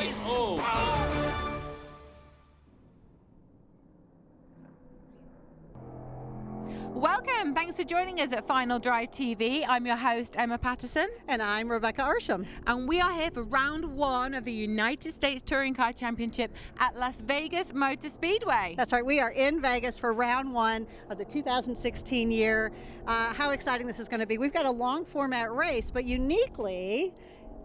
Christ! Oh! Welcome. Thanks for joining us at Final Drive TV. I'm your host, Emma Patterson. And I'm Rebecca Arsham. And we are here for round one of the United States Touring Car Championship at Las Vegas Motor Speedway. That's right. We are in Vegas for round one of the 2016 year. How exciting this is going to be. We've got a long format race, but uniquely,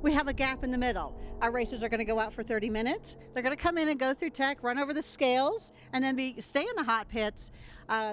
we have a gap in the middle. Our races are going to go out for 30 minutes. They're going to come in and go through tech, run over the scales, and then stay in the hot pits.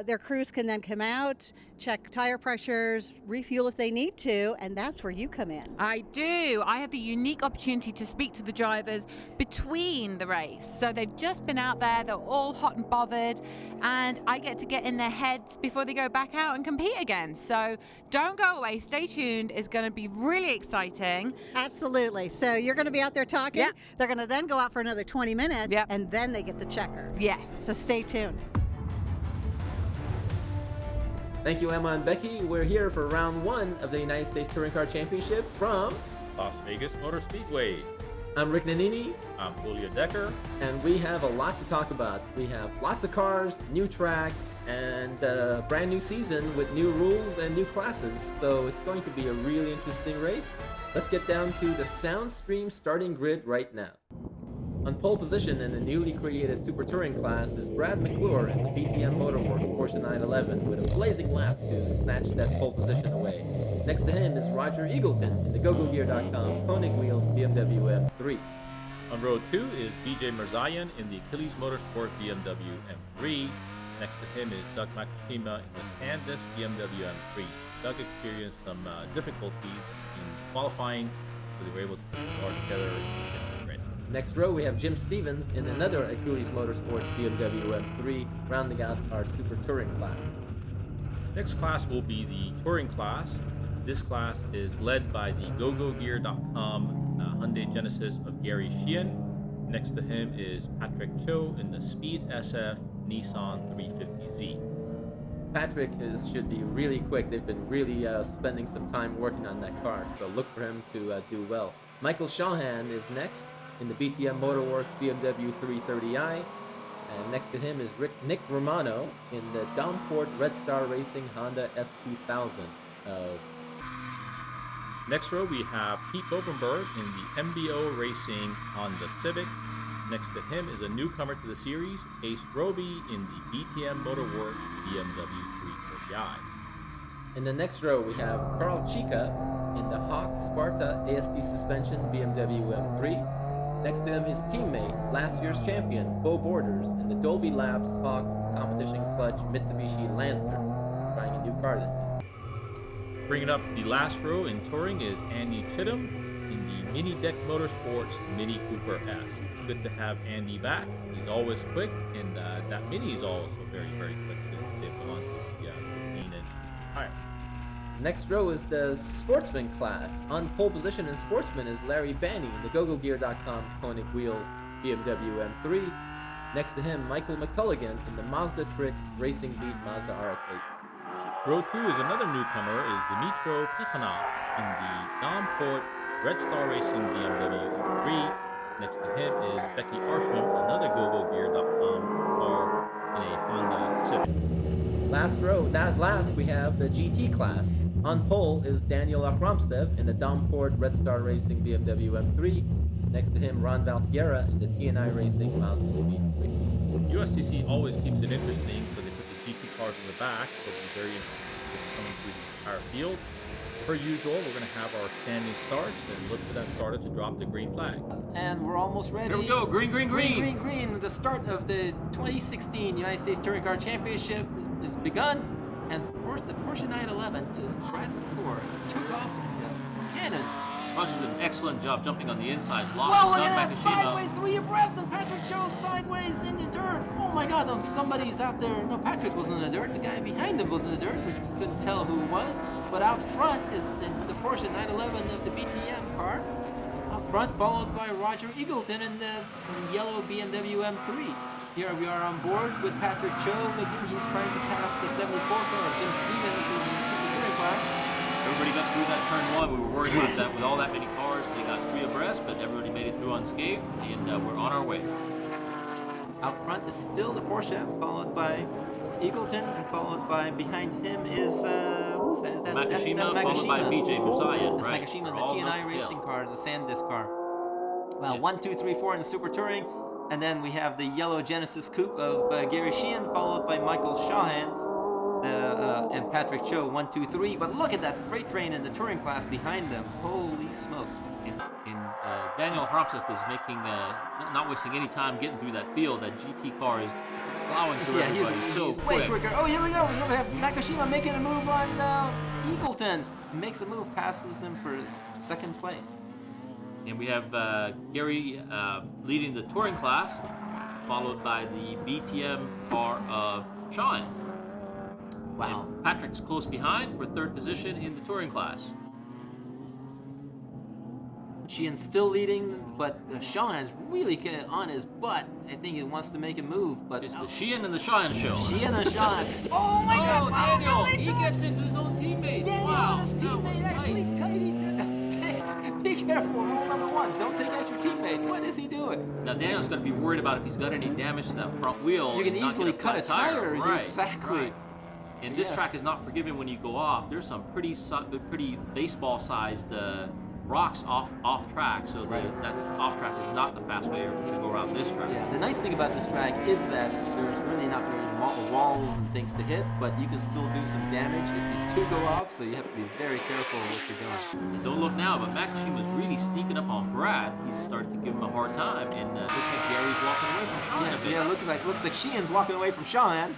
Their crews can then come out, check tire pressures, refuel if they need to, and that's where you come in. I do. I have the unique opportunity to speak to the drivers between the race. So they've just been out there, they're all hot and bothered, and I get to get in their heads before they go back out and compete again. So don't go away, stay tuned. It's going to be really exciting. Absolutely. So you're going to be out there talking. Yep. They're going to then go out for another 20 minutes, Yep. and then they get the checker. Yes. So stay tuned. Thank you, Emma and Becky. We're here for round one of the United States Touring Car Championship from Las Vegas Motor Speedway. I'm Rick Nannini, I'm Julio Decker. and we have a lot to talk about. We have lots of cars, new track, and a brand new season with new rules and new classes. So it's going to be a really interesting race. Let's get down to the Soundstream starting grid right now. On pole position in the newly created Super Touring class is Brad McClure in the BTM Motorworks Porsche 911 with a blazing lap to snatch that pole position away. Next to him is Roger Eagleton in the GoGoGear.com Koenig Wheels BMW M3. On row 2 is VJ Mirzayan in the Achilles Motorsport BMW M3. Next to him is Doug Makishima in the Sandisk BMW M3. Doug experienced some difficulties in qualifying, so they were able to put the car together and get it ready. Next row we have Jim Stevens in another Achilles Motorsports BMW M3, rounding out our Super Touring class. Next class will be the Touring class. This class is led by the GoGoGear.com Hyundai Genesis of Gary Sheehan. Next to him is Patrick Chio in the Speed SF Nissan 350Z. Patrick should be really quick. They've been really spending some time working on that car, so look for him to do well. Michael Shawhan is next in the BTM Motorworks BMW 330i. And next to him is Nick Romano in the Domport Red Star Racing Honda S2000. Next row we have Pete Bovenberg in the MBO Racing Honda Civic. Next to him is a newcomer to the series, Ace Roby in the BTM Motorworks BMW 330i. In the next row we have Carl Chica in the Hawk Sparta AST Suspension BMW M3. Next to him his teammate, last year's champion, Bo Borders in the Dolby Labs Hawk Competition Clutch Mitsubishi Lancer, trying a new car this season. Bringing up the last row in touring is Andy Chittum in the Mini Deck Motorsports Mini Cooper S. It's good to have Andy back. He's always quick, and that Mini is also very, very quick since they've gone to the 15-inch tire. Next row is the Sportsman class. On pole position in Sportsman is Larry Banney in the GoGoGear.com Koenig Wheels BMW M3. Next to him, Michael McCulligan in the Mazda Tricks Racing Beat Mazda RX-8. Row 2 is another newcomer, is Dmitro Pikhanov in the Domport Red Star Racing BMW M3. Next to him is Becky Arsham, another GoGoGear.com car in a Honda Civic. Last we have the GT class. On pole is Daniel Aframstev in the Domport Red Star Racing BMW M3. Next to him, Ron Valtierra in the TNI Racing Mazda Speed 3. USTCC always keeps it interesting, so they put the GT cars in the back. It'll be very interesting to see what's coming through the entire field. Per usual, we're going to have our standing starts and look for that starter to drop the green flag. And we're almost ready. Here we go, green, green, green. Green, green, green. The start of the 2016 United States Touring Car Championship is begun. And the Porsche 911 to Brad McClure took off like a cannon. Roger did an excellent job jumping on the inside. Well, look at that, sideways, 3 abreast, and Patrick Chio sideways in the dirt. Oh my God, somebody's out there. No, Patrick wasn't in the dirt. The guy behind him was in the dirt, which we couldn't tell who it was. But out front is the Porsche 911 of the BTM car. Out front, followed by Roger Eagleton in the yellow BMW M3. Here we are on board with Patrick Chio. Again, he's trying to pass the 74 car of Jim Stevens, who's in the Super Touring class. Everybody got through that turn one. We were worried about that with all that many cars. They got 3 abreast, but everybody made it through unscathed, and we're on our way. Out front is still the Porsche, followed by Eagleton, and followed by behind him is who's that? That's Makishima, Makishima. followed by VJ Mirzayan. That's Right. Makishima, We're the all T&I nose to tail. racing car, the Sandisk car. Well, Yeah. 1, 2, 3, 4 in the Super Touring, and then we have the yellow Genesis Coupe of Gary Sheehan, followed by Michael Shawhan, and Patrick Chio, 1, 2, 3. But look at that freight train in the touring class behind them. Holy smoke! And Daniel Hropseth is making, not wasting any time getting through that field. That GT car is plowing through everybody so he's quick. way quicker. Oh, here we go. We have Makishima making a move on Eagleton. Makes a move, passes him for second place. And we have Gary leading the touring class, followed by the BTM car of Shawhan. Wow. And Patrick's close behind for third position in the touring class. Sheehan's still leading, but Shawhan's really on his butt. I think he wants to make a move, but It's the Sheehan and the Shawhan show. Sheehan and Shawhan. Oh my God! Oh, Wow, Daniel! no, they He touched. gets into his own teammate. Daniel Wow. and his that was teammate actually tight. tight. Be careful. Rule number 1: don't take out your teammate. What is he doing? Now Daniel's going to be worried about if he's got any damage to that front wheel. You can and not easily get cut a flat tire. Right. Exactly. Right. And this Yes. track is not forgiving when you go off. There's some pretty baseball-sized rocks off track, so that's off track is not the fast way to go around this track. Yeah, the nice thing about this track is that there's really not many walls and things to hit, but you can still do some damage if you do go off, so you have to be very careful what you're doing. And don't look now, but Makishima was really sneaking up on Brad. He's started to give him a hard time, and looks like Gary's walking away from Shawhan a bit. Yeah, looks like Sheehan's walking away from Shawhan.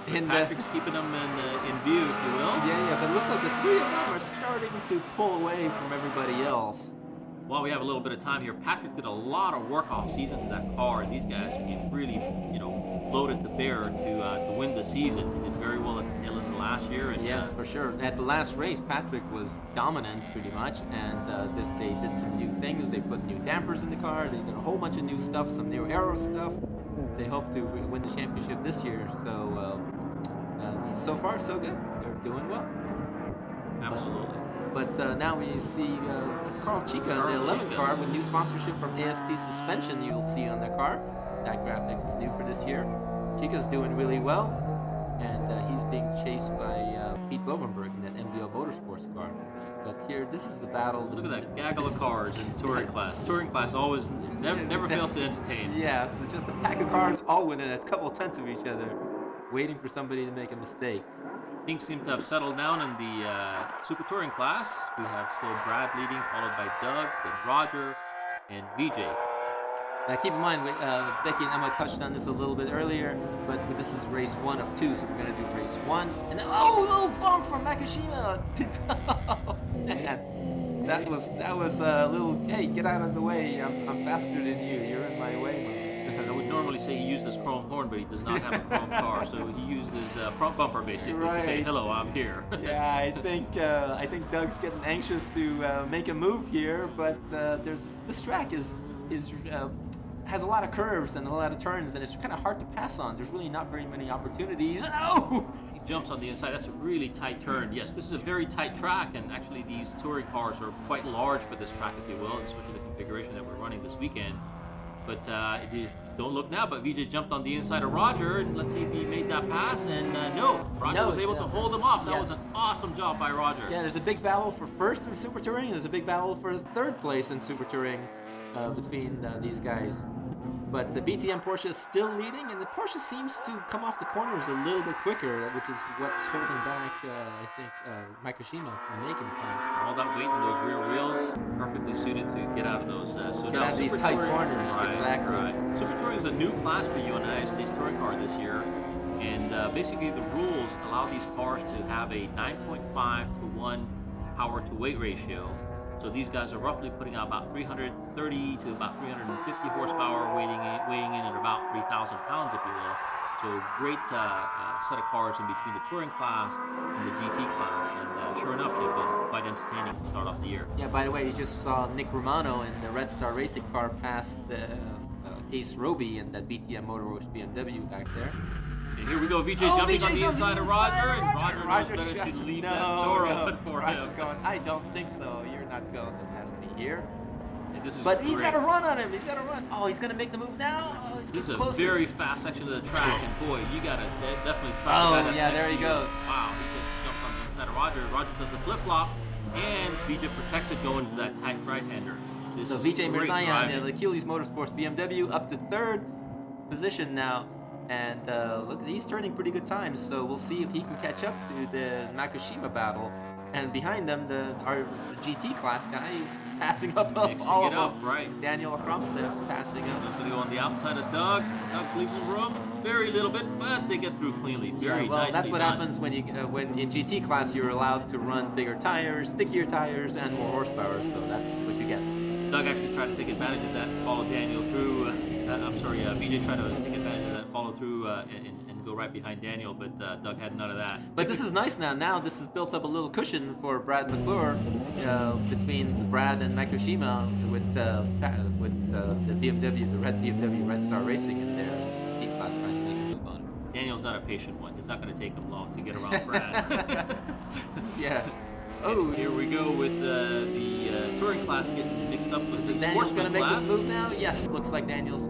And Patrick's keeping them in view, if you will. yeah, but it looks like the 3 of them are starting to pull away from everybody else. While we have a little bit of time here, Patrick did a lot of work off season to that car, and these guys came really, loaded to bear to win the season. He did very well at the tail end of last year. And, Yes, for sure. At the last race, Patrick was dominant pretty much, and they did some new things. They put new dampers in the car. They did a whole bunch of new stuff, some new aero stuff. They hope to win the championship this year. So far, so good. They're doing well. Absolutely. But now we see that's Carl Chica in the 11 Chica. car with new sponsorship from AST Suspension. You'll see on the car. That graphics is new for this year. Chica's doing really well, and he's being chased by Pete Bovenberg in that MBO Motorsports car. But here, this is the battle. Look at that gaggle of cars in touring class. Touring class always never fails to entertain. Yeah, so just a pack of cars all within a couple tenths of each other, waiting for somebody to make a mistake. Things seem to have settled down in the Super Touring class. We have still Brad leading, followed by Doug, then Roger, and VJ. Now keep in mind, Becky and Emma touched on this a little bit earlier, but this is race 1 of 2, so we're going to do race 1. And then, little bump from Makishima. Man, that was a little, hey, get out of the way. I'm faster than you. You're in my way. I would normally say he used his chrome horn, but he does not have a chrome car, so he used his front bumper basically to say, Right. "Hello, I'm here." Yeah, I think Doug's getting anxious to make a move here, but this track has a lot of curves and a lot of turns, and it's kind of hard to pass on. There's really not very many opportunities. Oh! He jumps on the inside. That's a really tight turn. Yes, this is a very tight track, and actually these touring cars are quite large for this track, if you will, especially the configuration that we're running this weekend. But don't look now, but VJ jumped on the inside of Roger, and let's see if he made that pass, and no, Roger was able to hold him off. That was an awesome job by Roger. Yeah, there's a big battle for first in Super Touring. There's a big battle for third place in Super Touring between these guys. But the BTM Porsche is still leading, and the Porsche seems to come off the corners a little bit quicker, which is what's holding back, I think, Makishima from making the pass. All that weight in those rear wheels, perfectly suited to get out of those. Get out of these tight corners, right, exactly. Right. Super Touring is a new class for United States Touring Car this year, and basically the rules allow these cars to have a 9.5 to 1 power to weight ratio. So these guys are roughly putting out about 330 to about 350 horsepower, weighing in at about 3,000 pounds, if you will. So great set of cars in between the touring class and the GT class, and sure enough, they've been quite entertaining to start off the year. Yeah, by the way, you just saw Nick Romano in the Red Star Racing car pass the Ace Roby in that BTM Motorworks BMW back there. And here we go, VJ jumping on the inside of Roger, and Roger knows better to leave that door open for Roger's him. going, I don't think so. You're not going to pass me here. And this is But he's great. got a run on him. He's got a run. Oh, he's going to make the move now. Oh, he's This is getting a closer. very fast section of the track, and boy, you gotta definitely trust the Oh, guy that's yeah, next there to he you. goes. Wow, he just jumped on the inside of Roger. Roger does the flip flop, and VJ protects it going to that tight right-hander. This So is VJ great Mirzayan driving. in the Achilles Motorsports BMW up to third position now. And look, he's turning pretty good times, so we'll see if he can catch up to the Makishima battle. And behind them, our GT class guy is passing up Mixing all it of up, them. right. Daniel Kromstev passing up. He's going to go on the outside of Doug. Doug leaves some room, very little bit, but they get through cleanly. Very Yeah, well, nicely that's what done. happens when when in GT class you're allowed to run bigger tires, stickier tires, and more horsepower. So that's what you get. Doug actually tried to take advantage of that and follow Daniel through. VJ tried to take advantage of that, follow through, and go right behind Daniel, but Doug had none of that. But this is nice now. Now this has built up a little cushion for Brad McClure between Brad and Makishima with the BMW, the red BMW Red Star Racing in there. GT class trying to make a move on him. Daniel's not a patient one. He's not going to take him long to get around Brad. Yes. Oh, here we go with the touring class getting mixed up with the Daniel's sportsman going to make class. this move now. Yes, looks like Daniel's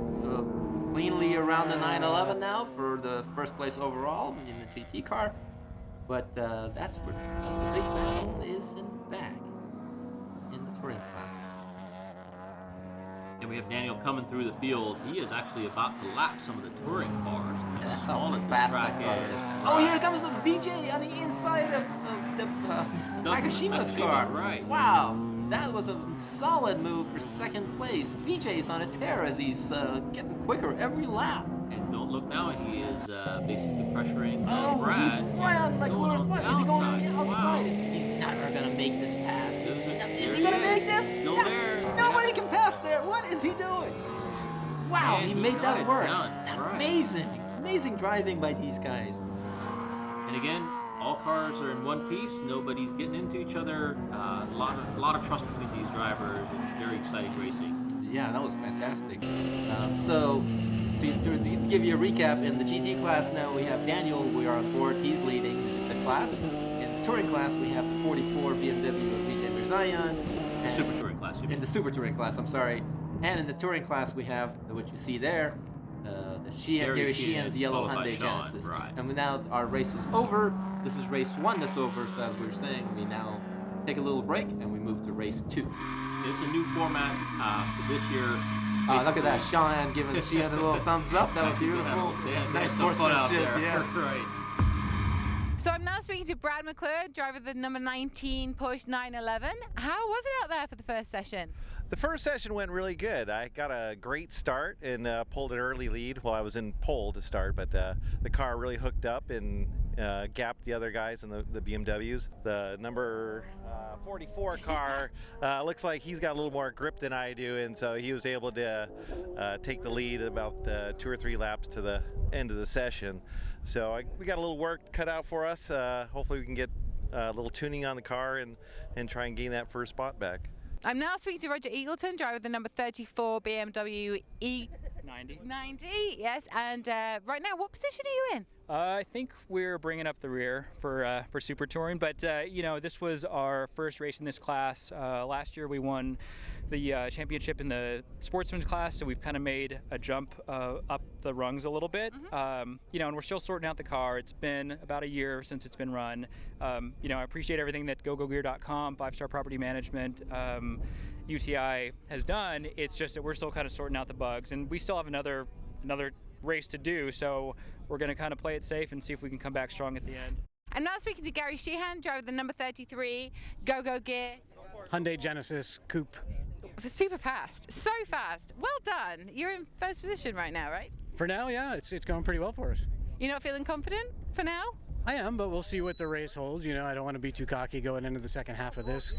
cleanly around the 911 now for the first place overall in the GT car. But that's where the big battle is in back in the touring class. And we have Daniel coming through the field. He is actually about to lap some of the touring cars. Yeah, that's small how as the fast track that car is. is. Oh, here comes the VJ on the inside of the Makishima's Makishima, car. right. Wow, that was a solid move for second place. VJ's on a tear as he's getting quicker every lap. And don't look now, he is basically pressuring Oh, Brad. he's right on McClure's Going on butt. the Is he going on the outside. outside? Wow. He's never gonna make this pass. Is There he gonna he make is. this? Still That's- there. Nobody can pass there. What is he doing? Wow, And he he made got that it work. done. Right. Amazing driving by these guys. And again, all cars are in one piece. Nobody's getting into each other. A lot of trust between these drivers. It's very exciting racing. Yeah, that was fantastic. So, to give you a recap, in the GT class now we have Daniel. We are on board. He's leading the class. In the touring class, we have the 44 BMW of VJ Mirzayan. The super touring class. You mean. In the super touring class, I'm sorry. And in the touring class, we have what you see there, the Sheehan, Gary Sheehan's yellow followed by Hyundai Shawhan, Genesis. right. And now our race is over. This is race 1 that's over. So as we were saying, we now take a little break and we move to race 2. It's a new format for this year. Oh, look at that. Shawhan giving Sheehan a little thumbs up. That was beautiful. They had Nice some fun out sportsmanship. there. Yes. Right. So I'm now speaking to Brad McClure, driver of the number 19 Porsche 911. How was it out there for the first session? The first session went really good. I got a great start and pulled an early lead. Well, I was in pole to start, but the car really hooked up and gapped the other guys in the BMWs. The number 44 car looks like he's got a little more grip than I do, and so he was able to take the lead about 2 or 3 laps to the end of the session. So we got a little work cut out for us. Hopefully we can get a little tuning on the car and try and gain that first spot back. I'm now speaking to Roger Eagleton, driver of the number 34 BMW E90. Yes, and right now, what position are you in? I think we're bringing up the rear for Super Touring, but you know, this was our first race in this class. Last year we won the championship in the sportsman class, so we've kind of made a jump up the rungs a little bit. You know, and we're still sorting out the car. It's been about a year since it's been run. You know, I appreciate everything that GoGoGear.com, 5-Star Property Management, UTI has done. It's just that we're still kind of sorting out the bugs, and we still have another race to do, so we're going to kind of play it safe and see if we can come back strong at the end. I'm now speaking to Gary Sheehan, driver of the number 33 Go Gear. Hyundai Genesis Coupe. Super fast, so fast. Well done. You're in first position right now, right? For now, yeah, it's going pretty well for us. You're not feeling confident for now? I am, but we'll see what the race holds. You know, I don't want to be too cocky going into the second half of this.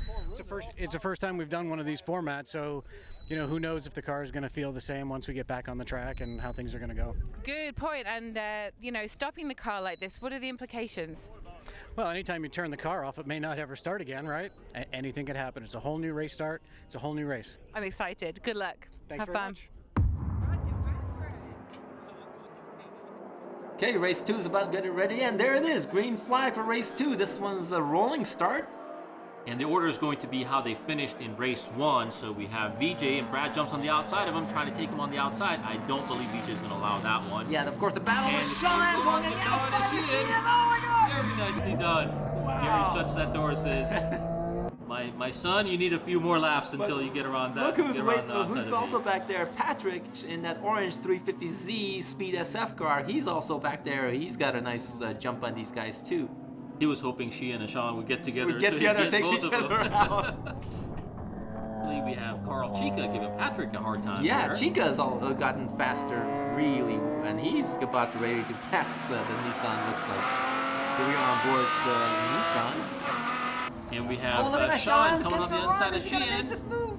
It's the first time we've done one of these formats, so you know, who knows if the car is going to feel the same once we get back on the track and how things are going to go. Good point. And you know, stopping the car like this, what are the implications? Well, anytime you turn the car off, it may not ever start again, right? Anything could happen. It's a whole new race start. It's a whole new race. I'm excited. Good luck. Thanks Have very fun. much. Okay, race 2 is about getting ready, and there it is. Green flag for race 2. This one's a rolling start. And the order is going to be how they finished in race 1. So we have VJ, and Brad jumps on the outside of him, trying to take him on the outside. I don't believe VJ is going to allow that one. Yeah, and of course the battle And with it's Shawhan going going on on the to Shawhan outside and of Sheehan. Sheehan. Oh my god! Very nicely done. Wow. Gary shuts that door and says, my son, you need a few more laps until you get around that. Look who's get around the outside who's of also me. back there. Patrick in that orange 350Z Speed SF car. He's also back there. He's got a nice jump on these guys too. He was hoping she and Shawhan would get together. We'd get so together he'd and take both each of other them. out. I believe we have Carl Chica giving Patrick a hard time. Yeah, there. Chica's all gotten faster, really, and he's about ready to pass the Nissan, looks like. Here we are on board the Nissan. And we have Oh, look at that, Shawhan Shawhan's coming on getting the a run. inside of He's gonna make Sheehan. this move.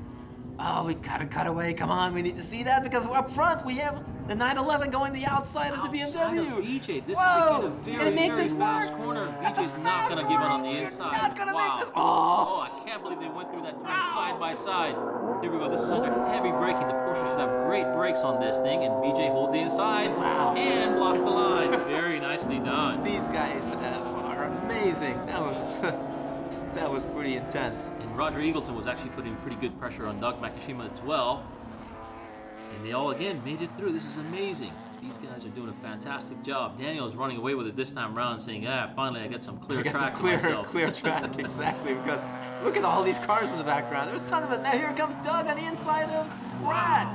Oh, we gotta cut away. Come on, we need to see that because up front we have the 911 going the outside of the Outside BMW. of VJ. This Whoa, is again a he's very, gonna make very this fast work. corner. That's a VJ's not fast gonna give it on the corner. inside. Not gonna make Wow. this. Oh, I can't believe they went through that turn side by side. Here we go. This is under heavy braking. The Porsche should have great brakes on this thing, and VJ holds the inside and blocks the line. Very nicely done. These guys are amazing. That was pretty intense. And Roger Eagleton was actually putting pretty good pressure on Doug Makishima as well. And they all again made it through. This is amazing. These guys are doing a fantastic job. Daniel's running away with it this time around, saying, finally I get some clear track for myself. Clear track, exactly. Because look at all these cars in the background. There's tons of it. Now here comes Doug on the inside of Brad.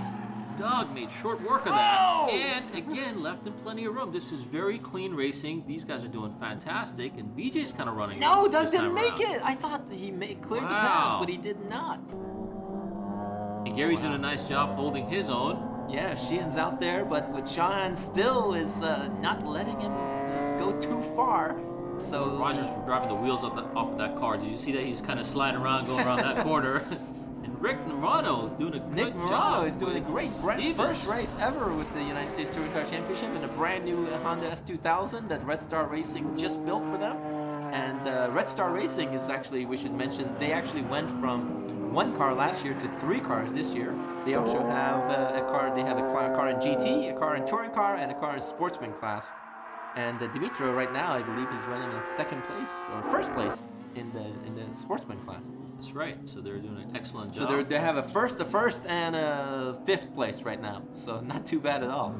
Doug made short work of that, Whoa! and again left him plenty of room. This is very clean racing. These guys are doing fantastic, and VJ's kind of running. No, this Doug didn't time make around. it. I thought he cleared the Wow. pass, but he did not. And Gary's doing a nice job holding his own. Yeah, Sheehan's out there, but with Shawhan still is not letting him go too far. So Rogers was driving the wheels off of that car. Did you see that? He's kind of sliding around, going around that corner. And Rick Morano doing a good Nick job. Morano is doing a with great Stevens. first race ever with the United States Touring Car Championship in a brand new Honda S2000 that Red Star Racing just built for them. And Red Star Racing is actually, we should mention, they actually went from one car last year to 3 cars this year. They also have a car, they have a car in GT, a car in touring car, and a car in sportsman class. And Dimitro right now, I believe, is running in second place, or first place in the sportsman class. That's right. So they're doing an excellent job. So they have a first, and a 5th place right now. So not too bad at all.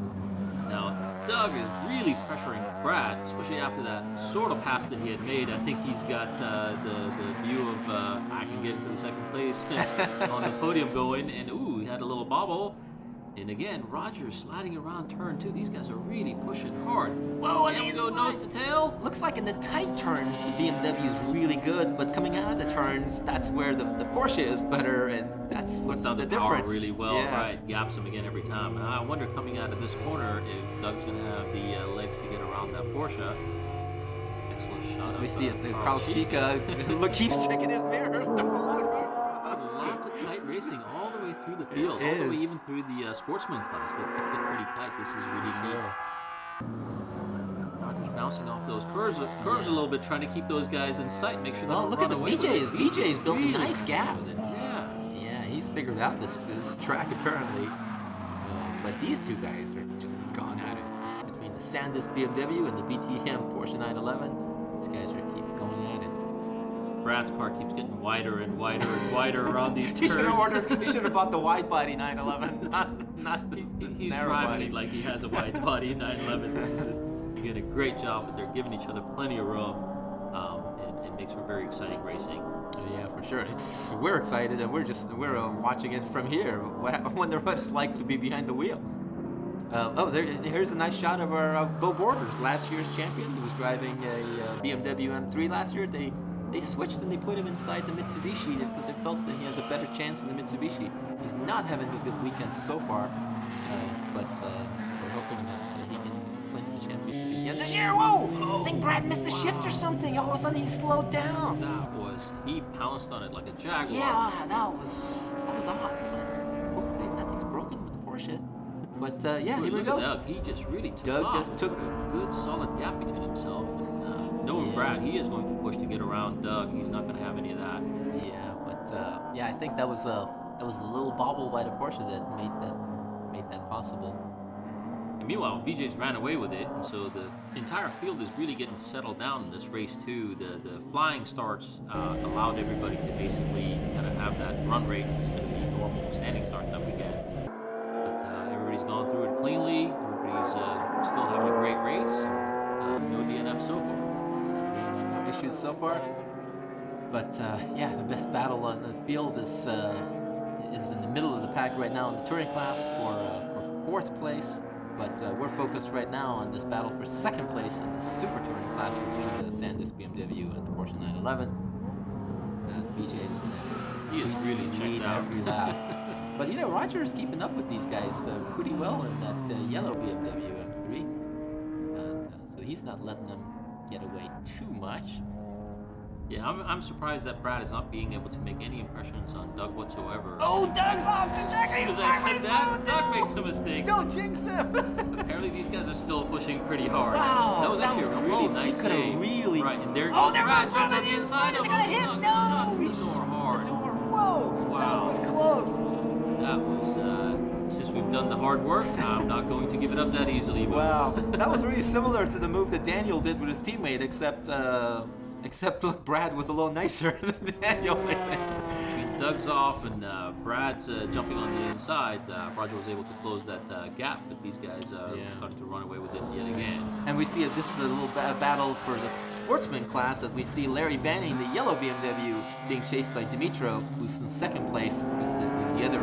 Now, Doug is really pressuring Brad, especially after that sort of pass that he had made. I think he's got the view of I can get to the second place on the podium going, and ooh, he had a little bobble. And again, Rogers sliding around turn 2. These guys are really pushing hard. Whoa, on There the we go, inside. nose to tail. Looks like in the tight turns, the BMW is really good, but coming out of the turns, that's where the Porsche is better, and that's what's Puts down the the power difference. really well, Yes. right? Gaps him again every time. Now, I wonder coming out of this corner if Doug's going to have the legs to get around that Porsche. Excellent shot. As of, we see it, the Carl Carlos Chica look, keeps checking his mirrors. There's a lot of cars. Lots of tight racing all the way through the field, all the way even through the sportsman class. They've kept it pretty tight. This is really neat. Rogers bouncing off those curves a little bit, trying to keep those guys in sight, make sure they Oh, don't look run at the away with VJ's. it. VJ's built a really nice gap. with it. Yeah. Yeah, he's figured out this track apparently. But these two guys are just gone at it. Between the Sandisk BMW and the BTM Porsche 911, these guys are keep going at it. Brad's car keeps getting wider and wider and wider around these He should turns. have bought the wide body 911, not this He's narrow driving body. it like he has a wide body 911. This is again a great job, but they're giving each other plenty of room, and it makes for very exciting racing. Yeah, for sure. We're excited, and we're watching it from here. I wonder what it's like to be behind the wheel. Here's a nice shot of Bo Borders, last year's champion. He was driving a BMW M3 last year. They switched and they put him inside the Mitsubishi because they felt that he has a better chance in the Mitsubishi. He's not having a good weekend so far, but we're hoping that he can win the championship again this year. Whoa! I think Brad missed a shift or something. All of a sudden he slowed down. He pounced on it like a jaguar. Yeah, that was odd. But hopefully nothing's broken with the Porsche. But yeah, here we Look go. at Doug. He just really took Doug off. just took a good solid gap between himself and knowing Brad. He is going to push to get around Doug. He's not going to have any of that. Yeah, but yeah, I think that was a little bobble by the Porsche that made that possible. And meanwhile, VJ's ran away with it, and so the entire field is really getting settled down in this race too. The flying starts allowed everybody to basically kind of have that run rate instead of the normal standing start that we get. But everybody's gone through it cleanly. Everybody's still having a great race. No DNF so far. No issues so far. But yeah, the best battle on the field is in the middle of the pack right now in the touring class for fourth place. But we're focused right now on this battle for second place in the super touring class between the SanDisk BMW and the Porsche 911. As BJ looking at he is really checked out every lap. But you know, Roger's keeping up with these guys pretty well in that yellow BMW M3. And so he's not letting them get away too much. Yeah, I'm surprised that Brad is not being able to make any impressions on Doug whatsoever. Oh, Doug's off the track! As I said that, Doug makes a mistake. Don't jinx him! Apparently these guys are still pushing pretty hard. Wow, that was actually a really close. nice He could have save. really... Right, and there Oh, there Brad goes jumps Brad on the inside Is of it gonna him. hit? No! He shuts the door hard. Whoa! Wow. That was close. That was, since we've done the hard work, I'm not going to give it up that easily. But Wow. That was really similar to the move that Daniel did with his teammate, except look, Brad was a little nicer than Daniel. Between Doug's off and Brad's jumping on the inside, Roger was able to close that gap, but these guys are starting to run away with it yet again. And we see this is a little battle for the sportsman class, as we see Larry Banning, the yellow BMW, being chased by Dimitro, who's in second place, who's in the other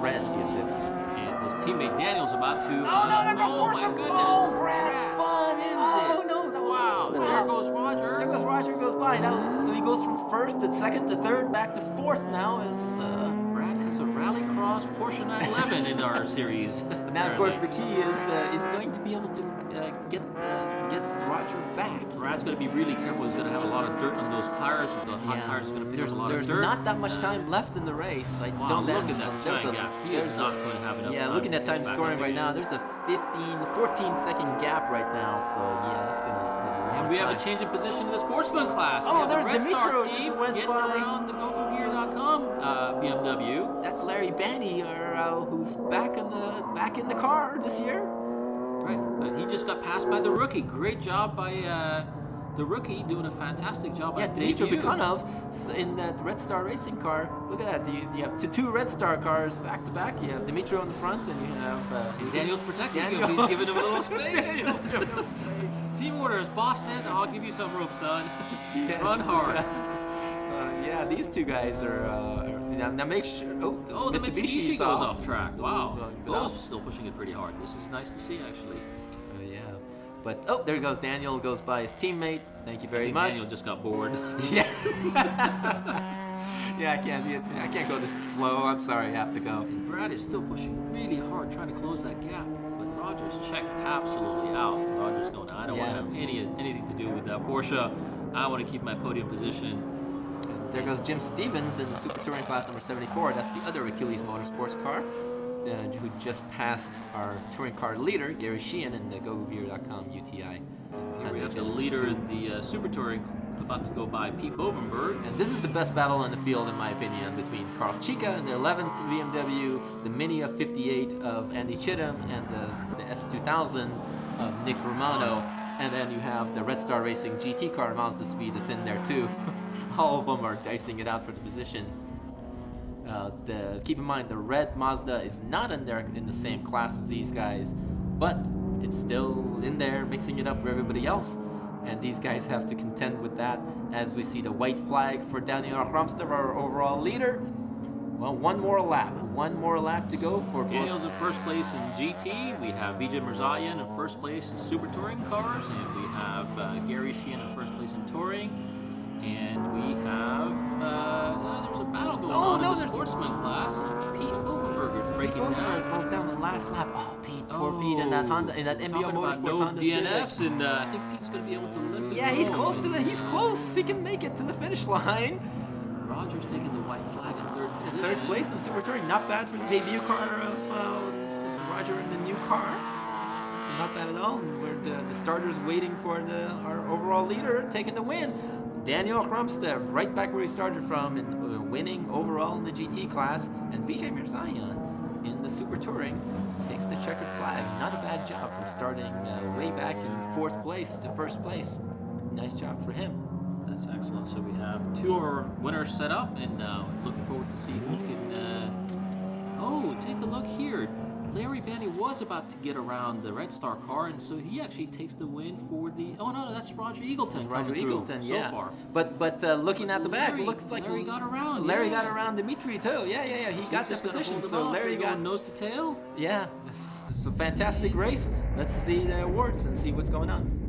red BMW. And his teammate Daniel's about to... Oh no, there goes Porsche! my goodness. Oh, Brad spun! Spins Oh it. no, that was... Wow, and there goes Roger. There goes Roger, goes by. So he goes from first to second to third, back to fourth now as... Brad has a Rallycross Porsche 911 in our series. Now, of course, the key is going to be able to get Roger back. Brad's going to be really careful. He's going to have a lot of dirt on those tires. The hot tires are going to pick up a lot of dirt. There's not that much time left in the race. Wow, look at that giant gap. He is not going to have enough time. Yeah, looking at time to scoring right now, there's a 14 second gap right now. So yeah, that's going to. And we have a change in position in the sportsman class. Oh, there's the Red Star Dimitro team just went getting by. around the GoGoGear.com BMW. That's Larry Banny, who's back in the car this year. Right, but he just got passed by the rookie. Great job by the rookie, doing a fantastic job. Yeah, at Dimitro debut. Bikhanov in that Red Star racing car. Look at that. You have two Red Star cars back to back. You have Dimitro in the front, and you have And Daniel's protecting him. Daniel's- He's giving him a little space. Daniel's giving him space. Team orders. Boss says, "I'll give you some rope, son. Yes. Run hard." Yeah, these two guys are now make sure. Oh, The Mitsubishi Mitsubishi's goes off track. Wow. Well, Bo's still pushing it pretty hard. This is nice to see, actually. yeah. But there goes Daniel. Goes by his teammate. Thank you very much. Daniel just got bored. Yeah. Yeah, I can't go this slow. I'm sorry, I have to go. And Brad is still pushing really hard, trying to close that gap. But Roger's checked absolutely out. Roger's going, I don't want to have anything to do with that Porsche. I want to keep my podium position. And there goes Jim Stevens in the Super Touring class number 74. That's the other Achilles Motorsports car, who just passed our touring car leader, Gary Sheehan, in the GoGoGear.com UTI. Here we have the leader in the Super Touring, about to go by Pete Bovenberg. And this is the best battle in the field, in my opinion, between Carl Chica and the 11th BMW, the Mini of 58 of Andy Chittum, and the S2000 of Nick Romano. And then you have the Red Star Racing GT car, Mazda Speed, that's in there too. All of them are dicing it out for the position. Keep in mind, the red Mazda is not in there in the same class as these guys, but it's still in there, mixing it up for everybody else. And these guys have to contend with that as we see the white flag for Daniel Kromster, our overall leader. Well, one more lap to go for Daniel's in first place in GT. We have VJ Mirzayan in first place in Super Touring cars, and we have Gary Sheehan in first place in Touring. And we have there's a battle going on in the sportsman class. And Pete Bovenberger is breaking down. broke down the last lap. Oh, Pete, poor Pete, in that Honda, in that MBO Talking about Motorsports no Honda DNFs, Civic. and I think Pete's going to be able to limp it Yeah, he's home. close to he's close. He can make it to the finish line. Roger's taking the white flag in third position. Third place in Super Touring, not bad for the debut car of Roger in the new car. So not bad at all. We're the starters waiting for our overall leader taking the win. Daniel Kromstev, right back where he started from, and winning overall in the GT class, and VJ Mirzayan in the Super Touring takes the checkered flag. Not a bad job from starting way back in 4th place to 1st place. Nice job for him. That's excellent. So we have 2 of our winners set up, and looking forward to see who can. Oh, take a look here. Larry Banny was about to get around the Red Star car, and so he actually takes the win for the. Oh no, that's Roger Eagleton. Roger Eagleton, yeah. So far. But looking at the back, Larry, looks like Larry got around. Larry yeah. got around Dimitri too. Yeah. He So got just the gotta position. hold him So off. Larry We're got going nose to tail. Yeah. It's a fantastic race. Let's see the awards and see what's going on.